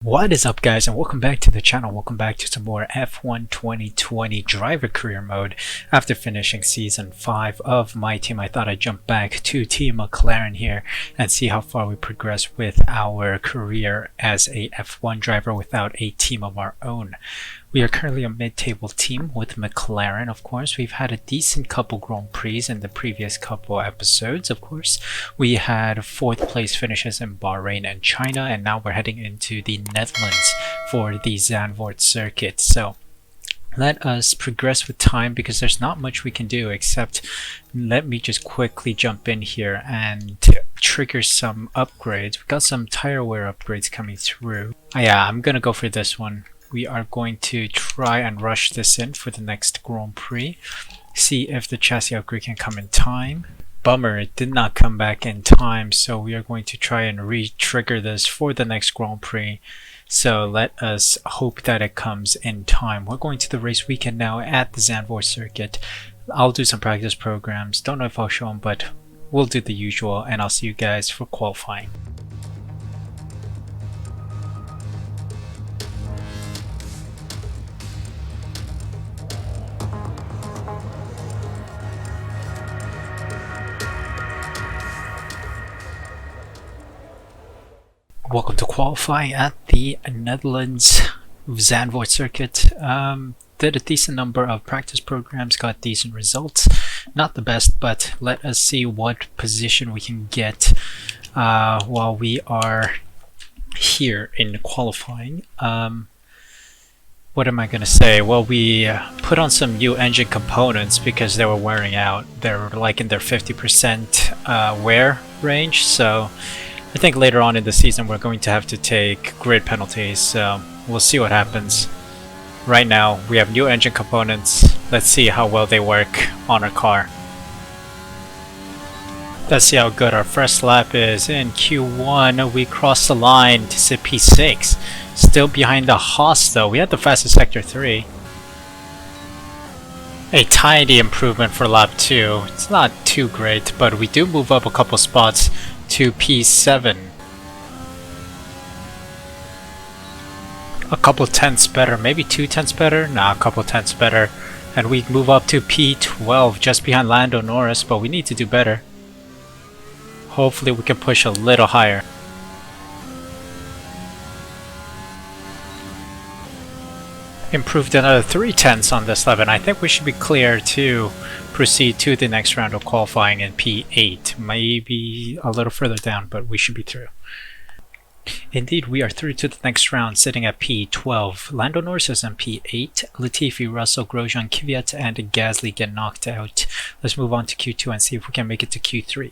What is up, guys, and welcome back to the channel. Welcome back to some more F1 2020 driver career mode. After finishing season 5 of my team, I thought I'd jump back to Team McLaren here and see how far we progress with our career as a F1 driver without a team of our own. We are currently a mid-table team with McLaren, of course. We've had a decent couple Grand Prix in the previous couple episodes, of course. We had 4th place finishes in Bahrain and China, and now we're heading into the Netherlands for the Zandvoort circuit. So let us progress with time because there's not much we can do except let me just quickly jump in here and trigger some upgrades. We've got some tire wear upgrades coming through. Yeah, I'm gonna go for this one. We are going to try and rush this in for the next Grand Prix. See if the chassis upgrade can come in time. Bummer, it did not come back in time, so we are going to try and re-trigger this for the next Grand Prix. So let us hope that it comes in time. We're going to the race weekend now at the Zandvoort circuit. I'll do some practice programs. Don't know if I'll show them, but we'll do the usual, and I'll see you guys for qualifying. Welcome to qualifying at the Netherlands Zandvoort circuit. Did a decent number of practice programs, got decent results. Not the best, but let us see what position we can get while we are here in qualifying. What am I going to say? Well, we put on some new engine components because they were wearing out. They're like in their 50% wear range, so I think later on in the season we're going to have to take grid penalties, so we'll see what happens. Right now we have new engine components. Let's see how well they work on our car. Let's see how good our first lap is. In Q1 we crossed the line to sit P6. Still behind the Haas though. We had the fastest sector 3. A tiny improvement for lap 2. It's not too great, but we do move up a couple spots to P7. A couple tenths better, maybe 2 tenths better? Nah, a couple tenths better. And we move up to P12, just behind Lando Norris, but we need to do better. Hopefully we can push a little higher. Improved another 3 tenths on this lap, and I think we should be clear to proceed to the next round of qualifying in P8. Maybe a little further down, but we should be through. Indeed, we are through to the next round, sitting at P12. Lando Norris is in P8. Latifi, Russell, Grosjean, Kvyat, and Gasly get knocked out. Let's move on to Q2 and see if we can make it to Q3.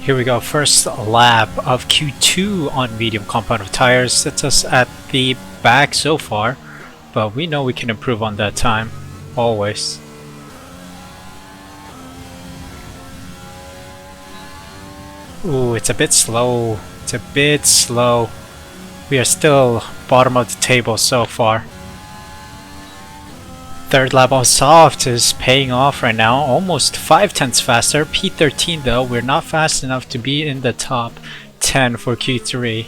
Here we go, first lap of Q2 on medium compound of tires. Sets us at the back so far, but we know we can improve on that time, always. Ooh, it's a bit slow. It's a bit slow. We are still bottom of the table so far. Third lap on soft is paying off right now, almost 5 tenths faster. P13 though, we're not fast enough to be in the top 10 for Q3.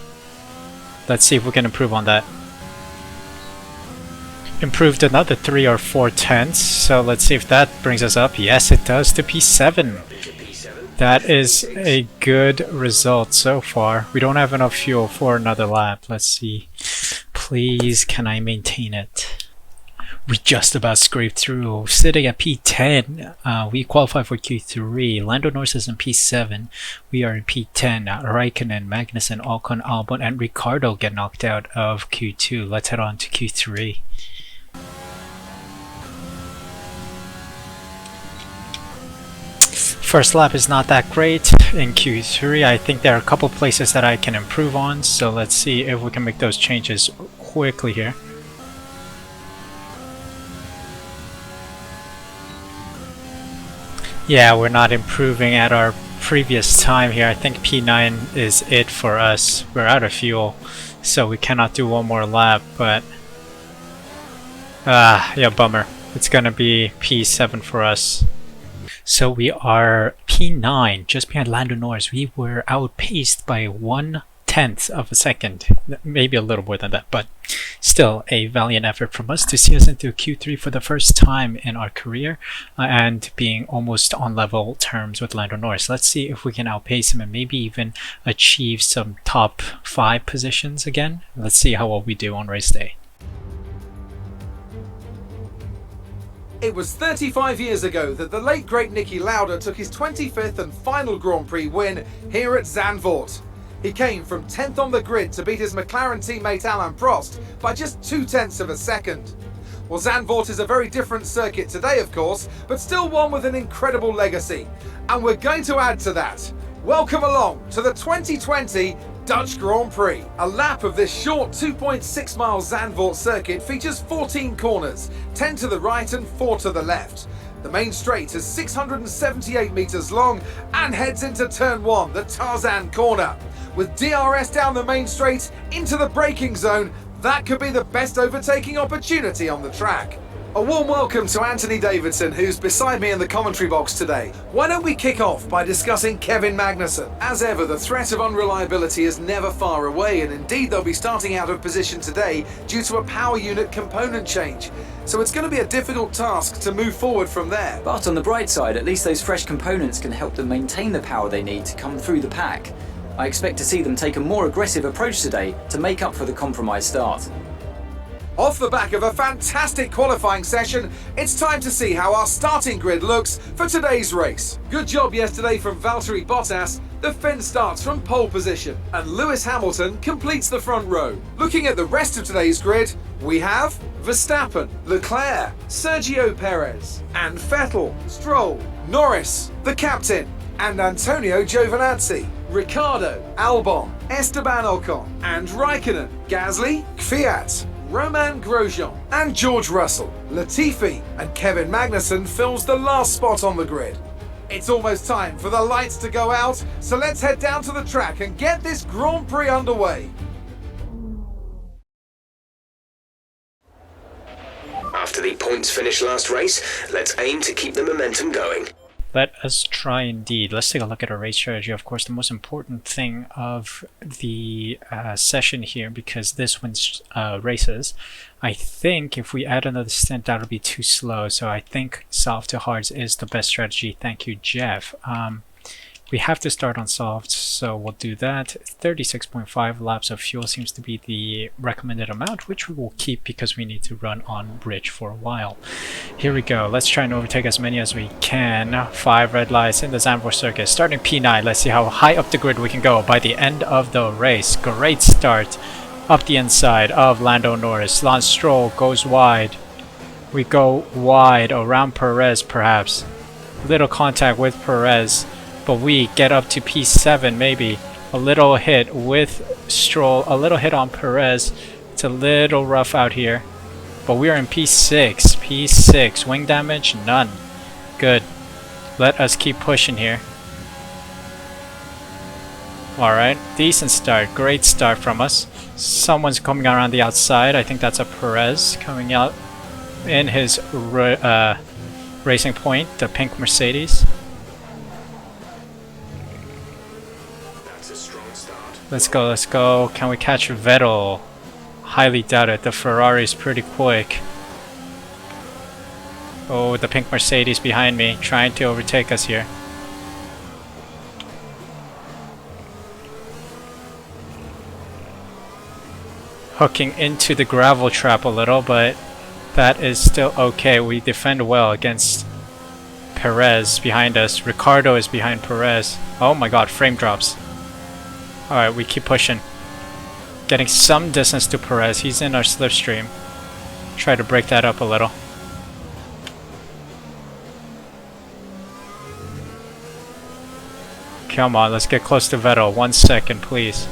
Let's see if we can improve on that. Improved another 3 or 4 tenths, so let's see if that brings us up. Yes, it does, to P7. That is a good result so far. We don't have enough fuel for another lap. Let's see. Please, can I maintain it? We just about scraped through, sitting at P10. We qualify for Q3. Lando Norris is in P7. We are in P10. Raikkonen, Magnussen, Ocon, Albon, and Ricciardo get knocked out of Q2. Let's head on to Q3. First lap is not that great in Q3. I think there are a couple places that I can improve on, so let's see if we can make those changes quickly here. Yeah, we're not improving at our previous time here. I think P9 is it for us. We're out of fuel, so we cannot do one more lap, but yeah, bummer. It's gonna be P7 for us. So we are P9, just behind Lando Norris. We were outpaced by 1/10 of a second, maybe a little more than that, but still a valiant effort from us to see us into Q3 for the first time in our career, and being almost on level terms with Lando Norris. Let's see if we can outpace him and maybe even achieve some top 5 positions again. Let's see how well we do on race day. It was 35 years ago that the late great Niki Lauda took his 25th and final Grand Prix win here at Zandvoort. He came from 10th on the grid to beat his McLaren teammate Alain Prost by just 0.2 of a second. Well, Zandvoort is a very different circuit today, of course, but still one with an incredible legacy. And we're going to add to that. Welcome along to the 2020 Dutch Grand Prix. A lap of this short 2.6 mile Zandvoort circuit features 14 corners, 10 to the right and 4 to the left. The main straight is 678 metres long and heads into turn 1, the Tarzan corner. With DRS down the main straight into the braking zone, that could be the best overtaking opportunity on the track. A warm welcome to Anthony Davidson, who's beside me in the commentary box today. Why don't we kick off by discussing Kevin Magnussen? As ever, the threat of unreliability is never far away, and indeed they'll be starting out of position today due to a power unit component change. So it's going to be a difficult task to move forward from there. But on the bright side, at least those fresh components can help them maintain the power they need to come through the pack. I expect to see them take a more aggressive approach today to make up for the compromised start. Off the back of a fantastic qualifying session, it's time to see how our starting grid looks for today's race. Good job yesterday from Valtteri Bottas. The Finn starts from pole position and Lewis Hamilton completes the front row. Looking at the rest of today's grid, we have Verstappen, Leclerc, Sergio Perez and Vettel, Stroll, Norris, the captain, and Antonio Giovinazzi, Ricciardo, Albon, Esteban Ocon and Raikkonen, Gasly, Kvyat, Romain Grosjean and George Russell. Latifi and Kevin Magnussen fills the last spot on the grid. It's almost time for the lights to go out, so let's head down to the track and get this Grand Prix underway. After the points finish last race, let's aim to keep the momentum going. Let us try indeed. Let's take a look at our race strategy. Of course, the most important thing of the session here, because this wins races. I think if we add another stint, that'll be too slow. So I think soft to hards is the best strategy. Thank you, Jeff. We have to start on soft, so we'll do that. 36.5 laps of fuel seems to be the recommended amount, which we will keep because we need to run on bridge for a while. Here we go. Let's try and overtake as many as we can. 5 red lights in the Zandvoort circuit. Starting P9. Let's see how high up the grid we can go by the end of the race. Great start up the inside of Lando Norris. Lance Stroll goes wide. We go wide around Perez, perhaps. Little contact with Perez. But we get up to P7 maybe. A little hit with Stroll, a little hit on Perez. It's a little rough out here. But we are in P6. P6. Wing damage? None. Good. Let us keep pushing here. Alright. Decent start. Great start from us. Someone's coming around the outside. I think that's a Perez coming out in his racing point. The pink Mercedes. Let's go, let's go. Can we catch Vettel? Highly doubt it. The Ferrari is pretty quick. Oh, the pink Mercedes behind me, trying to overtake us here. Hooking into the gravel trap a little, but that is still okay. We defend well against Perez behind us. Ricciardo is behind Perez. Oh my god, frame drops. Alright, we keep pushing. Getting some distance to Perez. He's in our slipstream. Try to break that up a little. Come on, let's get close to Vettel. 1 second, please.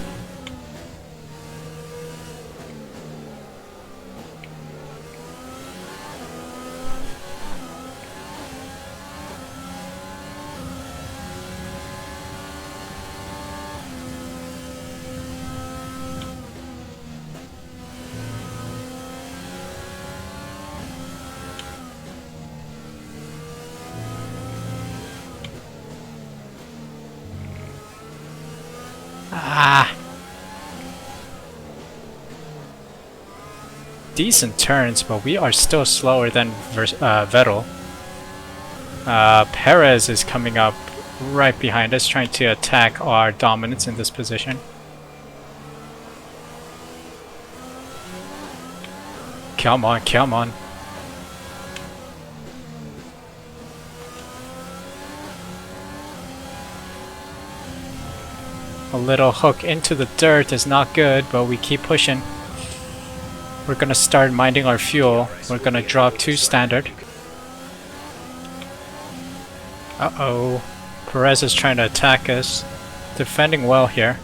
decent turns, but we are still slower than Vettel. Perez is coming up right behind us, trying to attack our dominance in this position. Come on, come on. A little hook into the dirt is not good, but we keep pushing. We're gonna start minding our fuel. We're gonna drop to standard. Uh-oh. Perez is trying to attack us. Defending well here.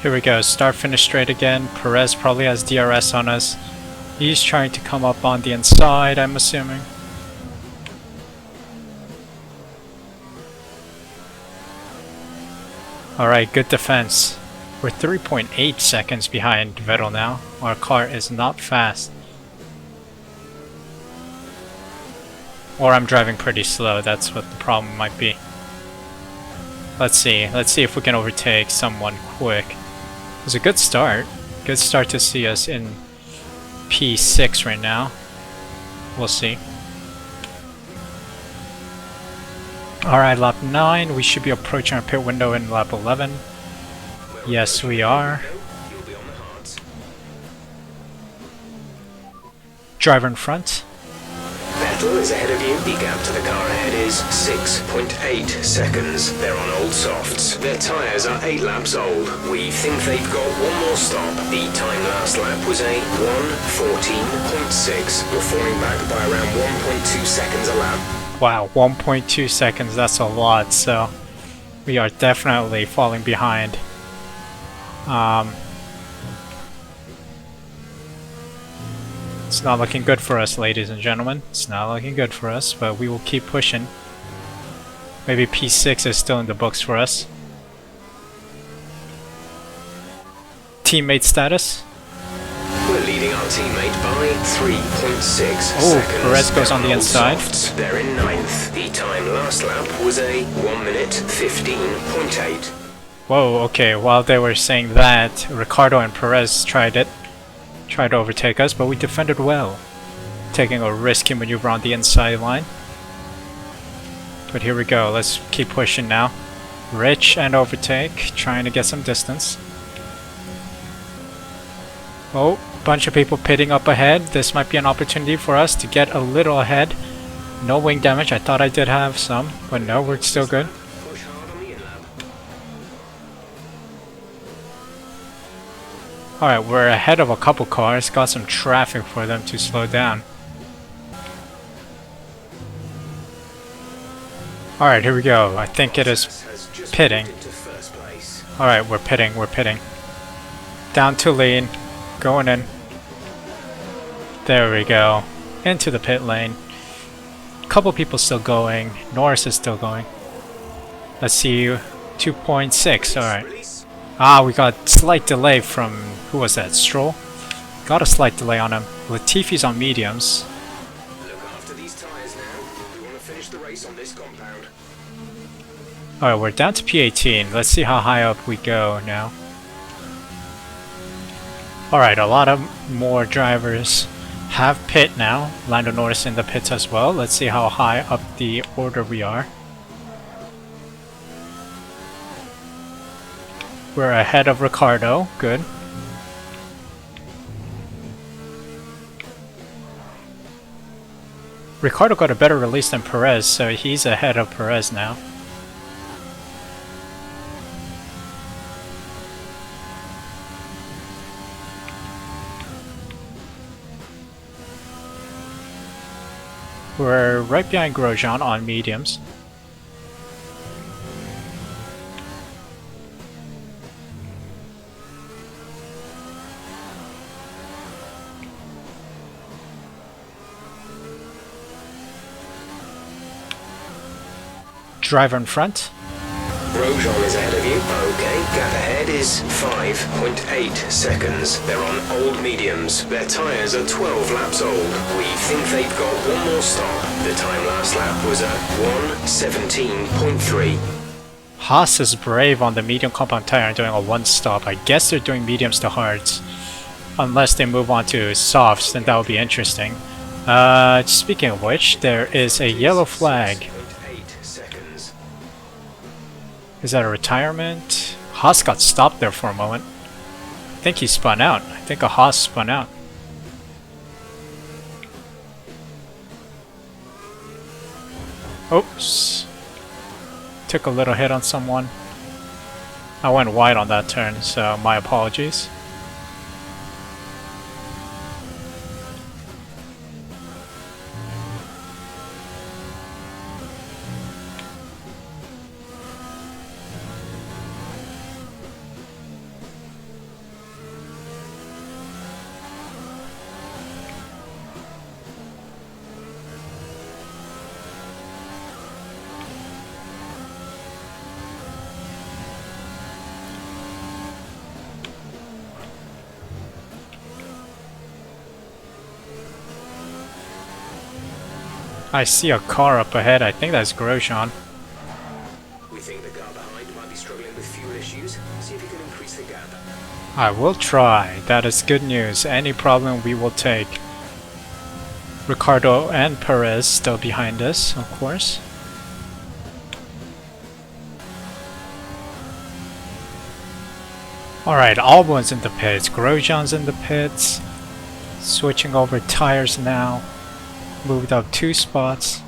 Here we go, start finish straight again. Perez probably has DRS on us. He's trying to come up on the inside, I'm assuming. Alright, good defense. We're 3.8 seconds behind Vettel now. Our car is not fast. Or I'm driving pretty slow, that's what the problem might be. Let's see if we can overtake someone quick. It was a good start. Good start to see us in P6 right now. We'll see. Alright, lap 9. We should be approaching our pit window in lap 11. Yes, we are. Driver in front. Vettel is ahead of you. The gap to the car ahead is 6.8 seconds. They're on old softs. Their tyres are 8 laps old. We think they've got one more stop. The time last lap was a 1:14.6. We're falling back by around 1.2 seconds a lap. Wow, 1.2 seconds, that's a lot, so we are definitely falling behind. It's not looking good for us, ladies and gentlemen. It's not looking good for us, but we will keep pushing. Maybe P6 is still in the books for us. Teammate status? We're leading our teammate by 3.6 seconds. Oh, Perez goes on the inside. They're in 9th. The time last lap was a 1:15.8. Whoa, okay, while they were saying that, Ricardo and Perez tried to overtake us, but we defended well. Taking a risky maneuver on the inside line. But here we go, let's keep pushing now. Rich and overtake, trying to get some distance. Oh, bunch of people pitting up ahead. This might be an opportunity for us to get a little ahead. No wing damage, I thought I did have some, but no, we're still good. Alright, we're ahead of a couple cars, got some traffic for them to slow down. Alright, here we go. I think it is pitting. Alright, we're pitting. Down to lean, going in. There we go. Into the pit lane. Couple people still going. Norris is still going. Let's see, 2.6, alright. Ah, we got slight delay from, who was that, Stroll? Got a slight delay on him. Latifi's on mediums. Look after these tires now. We want to finish the race on this compound. Alright, we're down to P18. Let's see how high up we go now. Alright, a lot of more drivers have pit now. Lando Norris in the pits as well. Let's see how high up the order we are. We're ahead of Ricardo. Good. Ricardo got a better release than Perez, so he's ahead of Perez now. We're right behind Grosjean on mediums. Driver in front. Grosjean is ahead of you. Okay, Gap ahead is 5.8 seconds. They're on old mediums. Their tyres are 12 laps old. We think they've got one more stop. The time last lap was at 1:17.3. Haas is brave on the medium compound tire and doing a one stop. I guess they're doing mediums to hards. Unless they move on to softs, then that would be interesting. Speaking of which, there is a yellow flag. 6.8 seconds. Is that a retirement? Haas got stopped there for a moment. I think he spun out. I think a Haas spun out. Oops. Took a little hit on someone. I went wide on that turn, so my apologies. I see a car up ahead. I think that's Grosjean. We think the car behind might be struggling with fuel issues. See if you can increase the gap. I will try. That is good news. Any problem we will take. Ricardo and Perez still behind us, of course. Alright, Albon's in the pits. Grosjean's in the pits. Switching over tires now. Moved up 2 spots.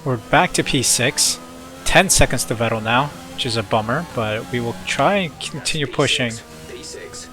We're back to P6. 10 seconds to Vettel now, which is a bummer, but we will try and continue pushing. P6.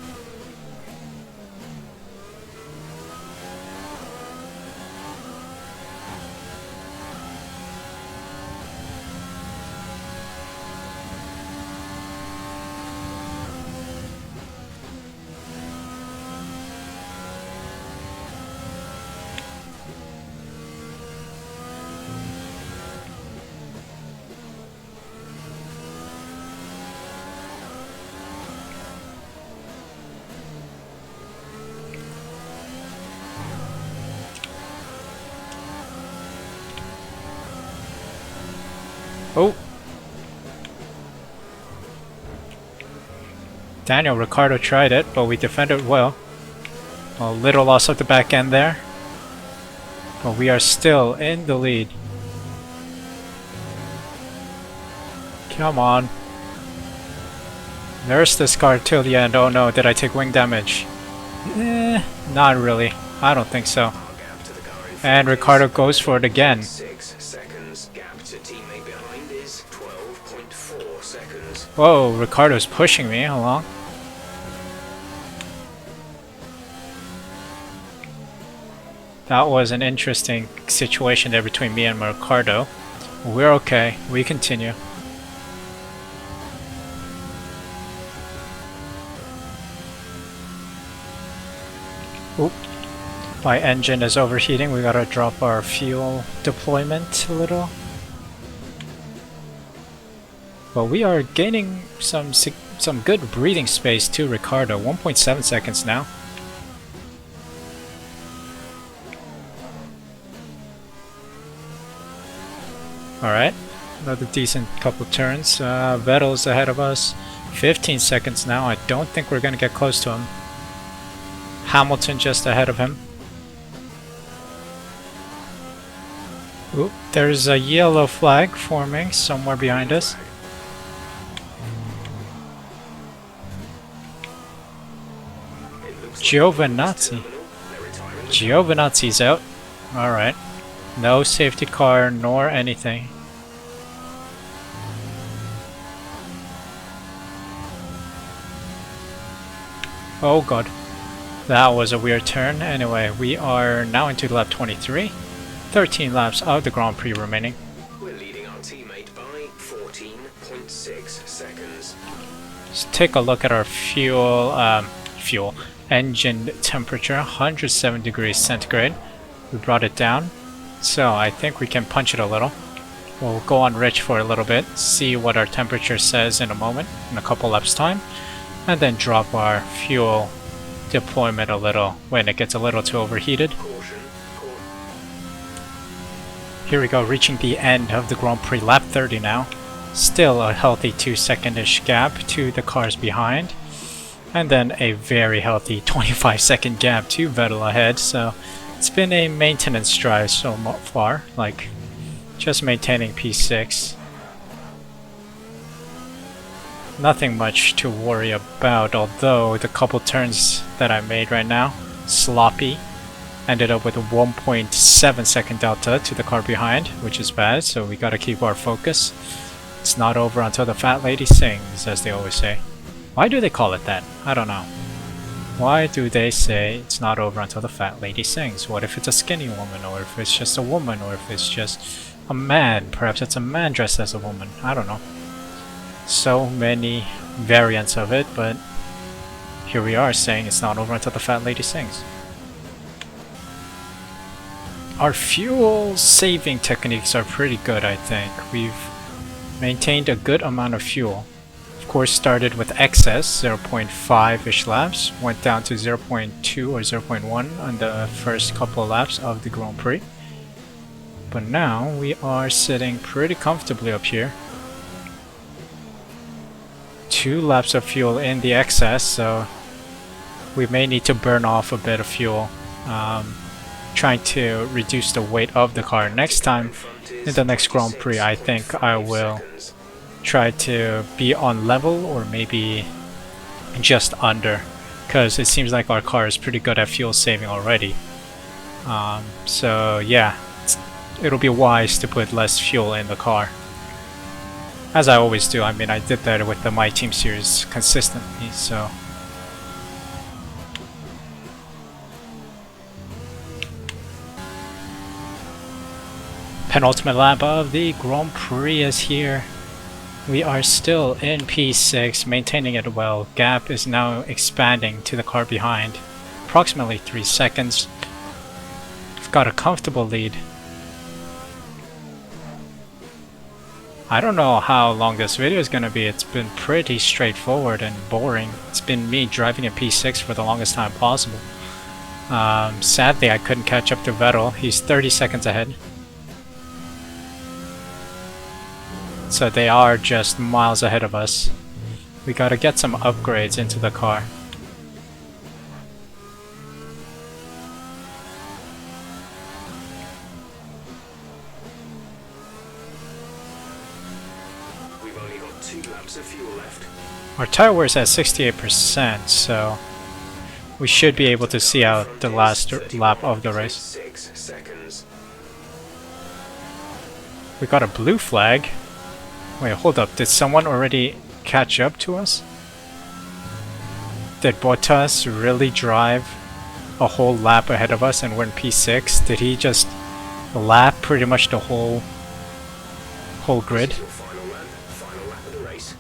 Oh! Daniel Ricciardo tried it, but we defended well. A little loss of the back end there. But we are still in the lead. Come on. Nurse this car till the end. Oh no, did I take wing damage? Not really. I don't think so. And Ricciardo goes for it again. 6 seconds. Gap to teammate behind is 12.4 seconds. Whoa, Ricciardo's pushing me along. That was an interesting situation there between me and Ricciardo. We're okay. We continue. Oop. My engine is overheating. We gotta drop our fuel deployment a little. But we are gaining some good breathing space to Ricciardo. 1.7 seconds now. Alright, another decent couple turns. Vettel's ahead of us. 15 seconds now. I don't think we're gonna get close to him. Hamilton just ahead of him. Oop, there's a yellow flag forming somewhere behind us. Giovinazzi. Giovinazzi's out. Alright. No safety car nor anything. Oh god. That was a weird turn. Anyway, we are now into lap 23. 13 laps of the Grand Prix remaining. We're leading our teammate by 14.6 seconds. Let's take a look at our fuel engine temperature. 107 degrees centigrade. We brought it down. So I think we can punch it a little. We'll go on rich for a little bit, see what our temperature says in a moment, in a couple laps time, and then drop our fuel deployment a little when it gets a little too overheated. Here we go, reaching the end of the Grand Prix, lap 30 now. Still a healthy 2-second-ish gap to the cars behind. And then a very healthy 25-second gap to Vettel ahead, so it's been a maintenance drive so far, like just maintaining P6. Nothing much to worry about, although the couple turns that I made right now, sloppy. Ended up with a 1.7 second delta to the car behind, which is bad, so we gotta keep our focus. It's not over until the fat lady sings, as they always say. Why do they call it that? I don't know. Why do they say it's not over until the fat lady sings? What if it's a skinny woman, or if it's just a woman, or if it's just a man? Perhaps it's a man dressed as a woman. I don't know. So many variants of it, but here we are saying it's not over until the fat lady sings. Our fuel saving techniques are pretty good, I think. We've maintained a good amount of fuel. Of course, started with excess, 0.5-ish laps, went down to 0.2 or 0.1 on the first couple of laps of the Grand Prix. But now we are sitting pretty comfortably up here. 2 laps of fuel in the excess, so we may need to burn off a bit of fuel, trying to reduce the weight of the car. Next time, in the next Grand Prix, I think I will try to be on level or maybe just under, because it seems like our car is pretty good at fuel saving already. So yeah, it'll be wise to put less fuel in the car, as I always do. I mean, I did that with the My Team series consistently, so. Penultimate lap of the Grand Prix is here. We are still in P6, maintaining it well. Gap is now expanding to the car behind, approximately 3 seconds. We've got a comfortable lead. I don't know how long this video is going to be. It's been pretty straightforward and boring. It's been me driving in P6 for the longest time possible. Sadly, I couldn't catch up to Vettel. He's 30 seconds ahead. So they are just miles ahead of us. We gotta get some upgrades into the car. We've only got 2 laps of fuel left. Our tire wear is at 68%, so we should be able to see out the last lap of the race. 6 seconds. We got a blue flag. Wait, hold up. Did someone already catch up to us? Did Bottas really drive a whole lap ahead of us and we're in P6? Did he just lap pretty much the whole grid? Final lap of the race.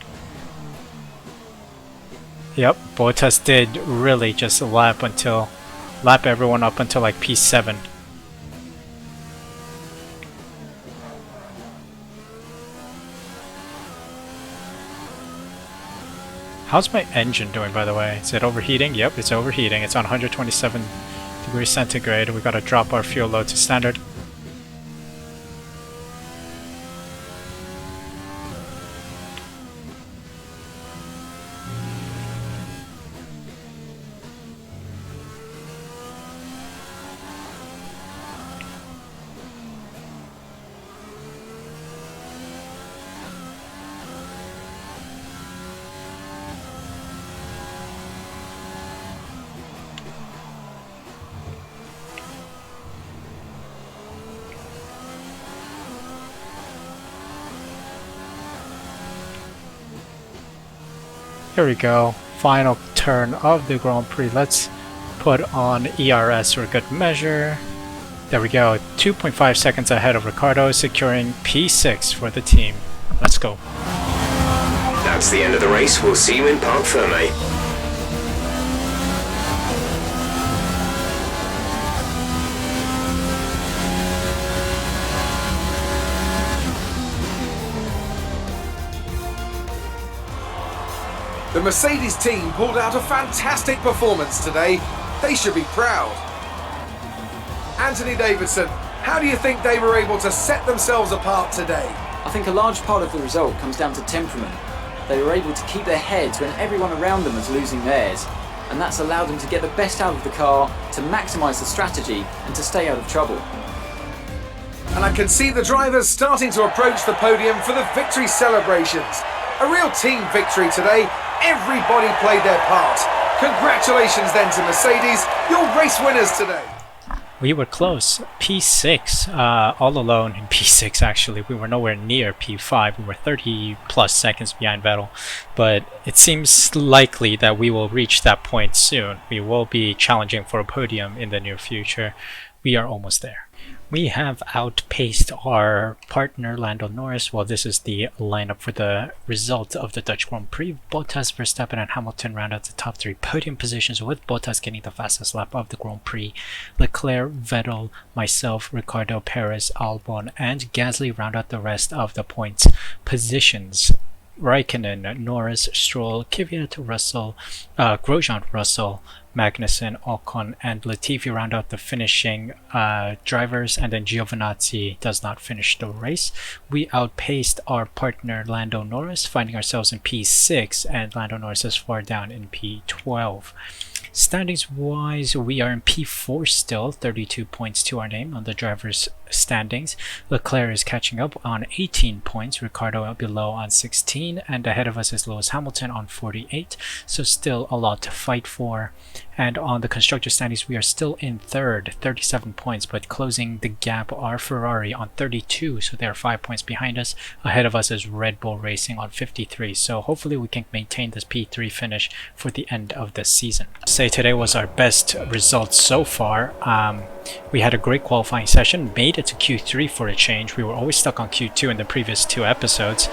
Yep, Bottas did really just lap everyone up until like P7. How's my engine doing, by the way? Is it overheating? Yep, it's overheating. It's on 127 degrees centigrade. We gotta drop our fuel load to standard. Here we go, final turn of the Grand Prix. Let's put on ERS for good measure. There we go, 2.5 seconds ahead of Ricardo, securing P6 for the team. Let's go. That's the end of the race. We'll see you in Parc Ferme. The Mercedes team pulled out a fantastic performance today. They should be proud. Anthony Davidson, how do you think they were able to set themselves apart today? I think a large part of the result comes down to temperament. They were able to keep their heads when everyone around them was losing theirs, and that's allowed them to get the best out of the car, to maximise the strategy and to stay out of trouble. And I can see the drivers starting to approach the podium for the victory celebrations. A real team victory today. Everybody played their part. Congratulations then to Mercedes, your race winners today. We were close. P6, all alone in P6 actually. We were nowhere near P5. We were 30 plus seconds behind Vettel. But it seems likely that we will reach that point soon. We will be challenging for a podium in the near future. We are almost there. We have outpaced our partner Lando Norris. Well, this is the lineup for the result of the Dutch Grand Prix. Bottas, Verstappen and Hamilton round out the top 3 podium positions, with Bottas getting the fastest lap of the Grand Prix. Leclerc, Vettel, myself, Ricardo, Perez, Albon and Gasly round out the rest of the points positions. Raikkonen, Norris, Stroll, Kvyat, Russell, Grosjean, Russell, Magnussen, Ocon and Latifi round out the finishing drivers, and then Giovinazzi does not finish the race. We outpaced our partner Lando Norris, finding ourselves in P6, and Lando Norris is far down in P12. Standings wise, we are in P4 still, 32 points to our name on the drivers' standings. Leclerc is catching up on 18 points, Ricardo below on 16, and ahead of us is Lewis Hamilton on 48, so still a lot to fight for. And on the constructor standings, we are still in third, 37 points, but closing the gap are Ferrari on 32, so they're 5 points behind us. Ahead of us is Red Bull Racing on 53, so hopefully we can maintain this P3 finish for the end of the season. Say today was our best result so far. We had a great qualifying session, made it to Q3 for a change. We were always stuck on Q2 in the previous 2 episodes.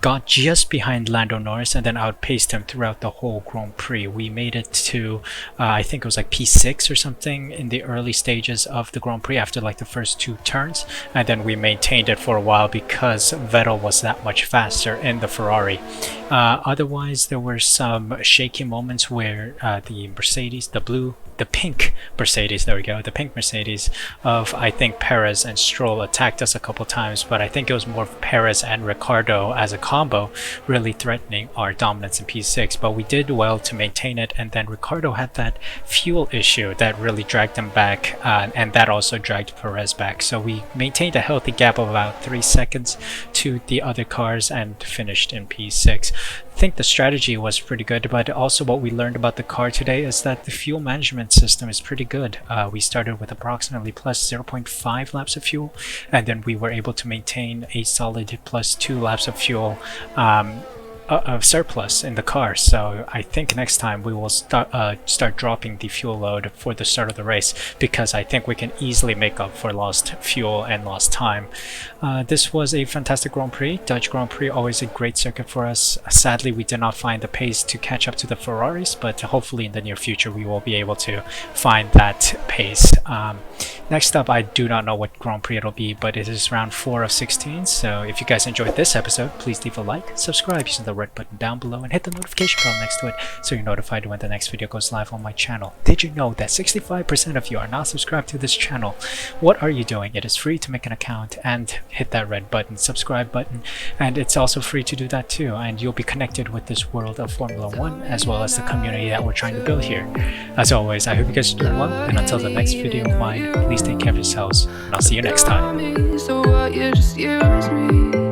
Got just behind Lando Norris and then outpaced him throughout the whole Grand Prix. We made it to, I think it was like P6 or something in the early stages of the Grand Prix after like the first 2 turns. And then we maintained it for a while because Vettel was that much faster in the Ferrari. Otherwise, there were some shaky moments where the Mercedes, the pink Mercedes, there we go, the pink Mercedes of, I think, Perez and Stroll attacked us a couple times, but I think it was more Perez and Ricardo as a combo really threatening our dominance in P6, but we did well to maintain it, and then Ricardo had that fuel issue that really dragged him back, and that also dragged Perez back, so we maintained a healthy gap of about 3 seconds to the other cars and finished in P6. I think the strategy was pretty good, but also what we learned about the car today is that the fuel management system is pretty good. We started with approximately plus 0.5 laps of fuel, and then we were able to maintain a solid plus 2 laps of fuel of surplus in the car. So I think next time we will start dropping the fuel load for the start of the race, because I think we can easily make up for lost fuel and lost time. This was a fantastic Grand Prix. Dutch Grand Prix, always a great circuit for us. Sadly, we did not find the pace to catch up to the Ferraris, but hopefully in the near future we will be able to find that pace. Next up, I do not know what Grand Prix it'll be, but it is round 4 of 16. So if you guys enjoyed this episode, please leave a like, subscribe using the red button down below, and hit the notification bell next to it so you're notified when the next video goes live on my channel. Did you know that 65% of you are not subscribed to this channel? What are you doing? It is free to make an account and hit that red button, subscribe button, and it's also free to do that too, and you'll be connected with this world of Formula 1 as well as the community that we're trying to build here. As always, I hope you guys are doing well, and until the next video of mine, please take care of yourselves, and I'll see you next time. So what, you just use me.